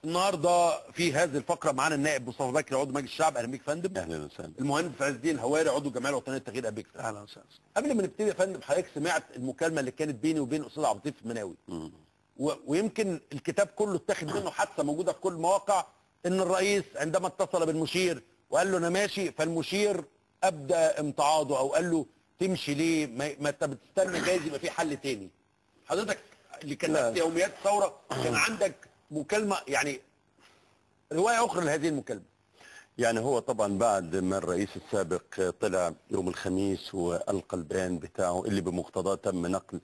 النهارده في هذه الفقره معانا النائب مصطفى بكري عضو مجلس الشعب. اهلا بيك يا فندم. اهلا وسهلا. المهندس عز الدين الهواري عضو الجمعيه الوطنيه للتغيير. اهلا بيك. اهلا وسهلا. قبل ما نبتدي يا فندم، حضرتك سمعت المكالمه اللي كانت بيني وبين الاستاذ عبد اللطيف المناوي، ويمكن الكتاب كله اتاخد منه حادثه موجوده في كل المواقع، ان الرئيس عندما اتصل بالمشير وقال له انا ماشي، فالمشير ابدى امتعاضه او قال له تمشي ليه؟ ما انت بتستنى جايز يبقى في حل تاني. حضرتك اللي كتبت يوميات الثوره كان عندك مكالمه، يعني روايه اخرى لهذه المكالمه. يعني هو طبعا بعد ما الرئيس السابق طلع يوم الخميس والقى البيان بتاعه اللي بمقتضاه تم نقل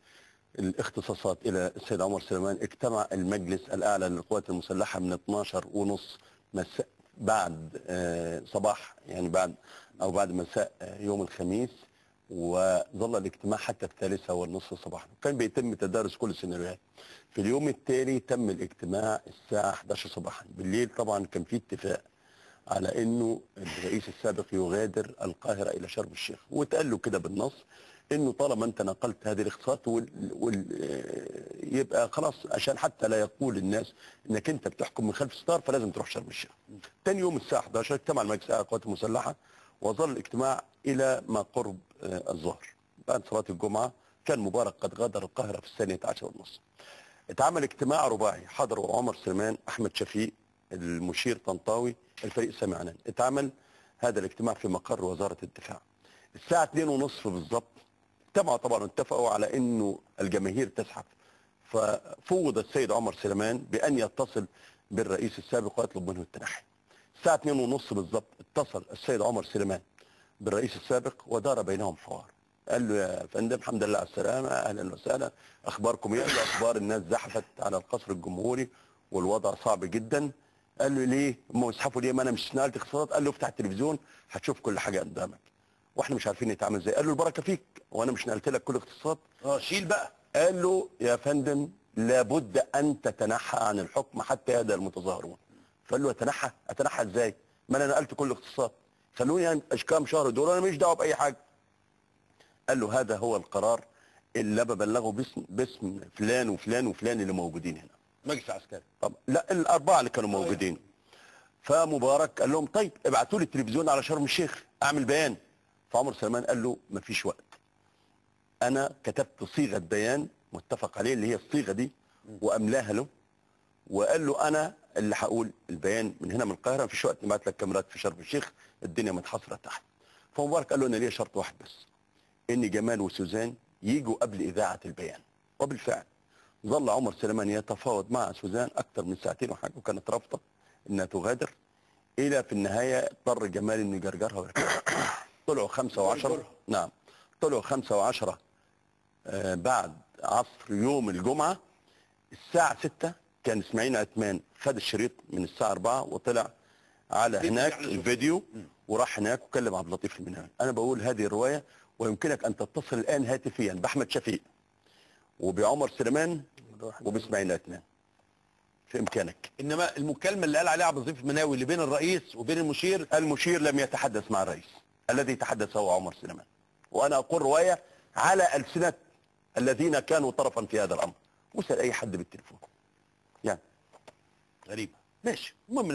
الاختصاصات الى السيد عمر سليمان، اجتمع المجلس الاعلى للقوات المسلحه من 12:30 مساء بعد صباح، يعني بعد مساء يوم الخميس، وظل الاجتماع حتى 3:30 صباحا. كان بيتم تدارس كل السيناريوهات. في اليوم التالي تم الاجتماع الساعه 11 صباحا. بالليل طبعا كان في اتفاق على انه الرئيس السابق يغادر القاهره الى شرم الشيخ، واتقال له كده بالنص انه طالما انت نقلت هذه الاختصاصات يبقى خلاص، عشان حتى لا يقول الناس انك انت بتحكم من خلف ستار، فلازم تروح شرم الشيخ. تاني يوم الساعه 11 اجتمع المجلس الاعلى للقوات المسلحه، وظل الاجتماع الى ما قرب الظهر. بعد صلاه الجمعه كان مبارك قد غادر القاهره في 12:30. اتعمل اجتماع رباعي، حضروا عمر سليمان، احمد شفيق، المشير طنطاوي، الفريق سامي عنان. اتعمل هذا الاجتماع في مقر وزاره الدفاع. الساعه 2:30 بالظبط اجتمعوا طبعا واتفقوا على انه الجماهير تزحف، ففوض السيد عمر سليمان بان يتصل بالرئيس السابق ويطلب منه التنحي. الساعه 2:30 بالظبط اتصل السيد عمر سليمان بالرئيس السابق ودار بينهم حوار. قال له يا فندم الحمد لله على السلامه، اهلا وسهلا، اخباركم ايه؟ قال له اخبار الناس زحفت على القصر الجمهوري والوضع صعب جدا. قال له ليه؟ هم يزحفوا ليه؟ ما انا مش نقلت اختصاصات. قال له افتح التلفزيون هتشوف كل حاجه قدامك، واحنا مش عارفين نتعامل ازاي. قال له البركه فيك، وانا مش نقلت لك كل اختصاصات؟ شيل بقى. قال له يا فندم لابد ان تتنحى عن الحكم حتى يهدأ المتظاهرون. فقال له اتنحى ازاي؟ ما انا نقلت كل الاختصاصات، خلوني اشكام شهر دول، انا ماليش دعوه باي حاجه. قال له هذا هو القرار اللي ببلغه باسم فلان وفلان وفلان اللي موجودين هنا. مجلس عسكري. طب لا، الاربعه اللي كانوا موجودين. فمبارك قال لهم طيب ابعتوا لي التلفزيون على شرم الشيخ اعمل بيان. فعمر سليمان قال له مفيش وقت، انا كتبت صيغه بيان متفق عليه اللي هي الصيغه دي واملاها له، وقال له انا اللي هقول البيان من هنا من القاهره، مفيش وقت نبعت لك كاميرات في شرم الشيخ، الدنيا متحصره تحت. فمبارك قال له انا ليا شرط واحد بس، ان جمال وسوزان يجوا قبل اذاعه البيان. وبالفعل ظل عمر سليمان يتفاوض مع سوزان اكثر من ساعتين وحاجه، وكانت رافضه انها تغادر، الى في النهايه اضطر جمال انه يجرجرها ويركبها. طلعوا 5 و10. نعم، طلعوا 5 و10 بعد عصر يوم الجمعه. الساعه 6 كان اسماعيل عثمان خد الشريط من الساعه 4 وطلع على هناك الفيديو، وراح هناك وكلم عبد اللطيف المناوي. انا بقول هذه الروايه، ويمكنك ان تتصل الان هاتفيا باحمد شفيق وبعمر سليمان وباسماعيل عثمان، في امكانك. انما المكالمه اللي قال عليها عبد اللطيف المناوي اللي بين الرئيس وبين المشير لم يتحدث مع الرئيس، الذي تحدث هو عمر سليمان، وانا اقول روايه على السنه الذين كانوا طرفا في هذا الامر. واسال اي حد بالتليفون يعني. غريبه. ماشي، المهم